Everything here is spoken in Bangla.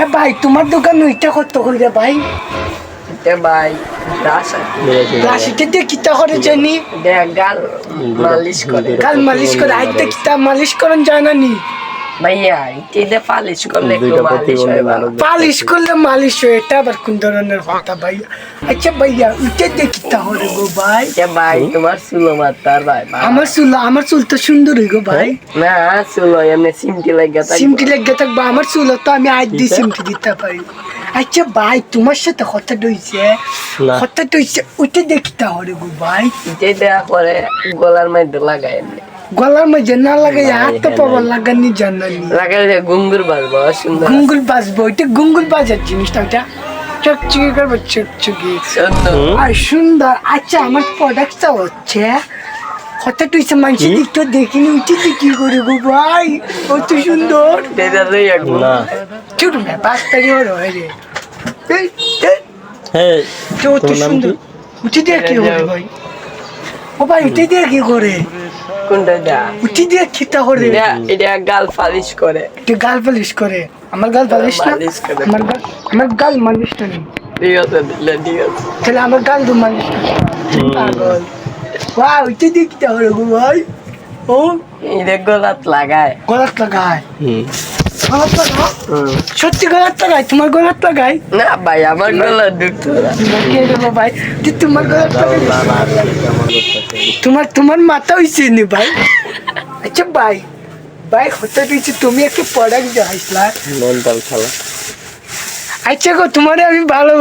হ্যাঁ ভাই তোমার দোকান ওইটা কত করে ভাই? এটা ভাই রাশিতে দিয়ে কিতা করে জানি গাল মালিশ করে কাল মালিশ করে আইতে কিতা মালিশ করেন জানা নি ভাইয়া এটা পালিশ করলে একটু মালিশ হয় ভালো পালিশ করলে মালিশ হয় এটা আবার কোন ধরনের কথা ভাইয়া? আচ্ছা ভাইয়া ওইটা দিয়ে কিতা করে গো ভাই? এটা ভাই তোমার চুলো মারতার ভাই আমার চুল তো সুন্দর হই গো ভাই। না চুলো এমনি সিমটি লাগে সিমটি লেগে থাকবো আমার চুল তো আমি আজ দিয়ে সিমটি দিতে পারি। আচ্ছা ভাই তোমার সাথে হঠাৎ হইছে ওইটা দিয়ে কিতা করে গো ভাই? এটা দেওয়া করে গলার মধ্যে লাগায় এমনি গলার মধ্যে না লাগাই হাত তো পাবার লাগানি জানানি লাগালে গুঙ্গুর বাজবো সুন্দর গুঙ্গুল বাজবো ওইটা গুঙ্গুল বাজার জিনিসটা ওইটা চকচকি করবো চকচকি আর সুন্দর। আচ্ছা আমার প্রোডাক্টটা হচ্ছে হঠাৎ হইছে মানুষের দিকটা দেখিনি উঠে কি করে গো ভাই কত সুন্দর ছোট না পাঁচটারি ওর হয় রে কত সুন্দর উঠে দিয়ে কি করে ভাই? ও ভাই উঠে দিয়ে কি করে? কোনটা দেয়া উঠে দিয়ে খিতা করে এটা গাল পালিশ করে তুই গাল পালিশ করে আমার গাল পালিশ না মালিশ করে। আমার গাল মালিশ না ঠিক আছে দিলে ঠিক আছে তাহলে আমার গাল তো মালিশ না পাগল ওয়া উঠে দিয়ে খিতা করে গো ভাই? ও এটা গলাত লাগায় গলাত লাগায় গলাত লাগায় সত্যি গলাত লাগায় তোমার গলাত লাগায় না ভাই আমার গলা দুটো কে দেবো ভাই তুই তোমার গলাত লাগায় তোমার মাথা হইছে নি ভাই? আচ্ছা ভাই ভাই হতে দিয়েছি তুমি একটা প্রোডাক্ট যাইছিলা মেন্টাল খেলা আচ্ছা গো তোমারে আমি ভালো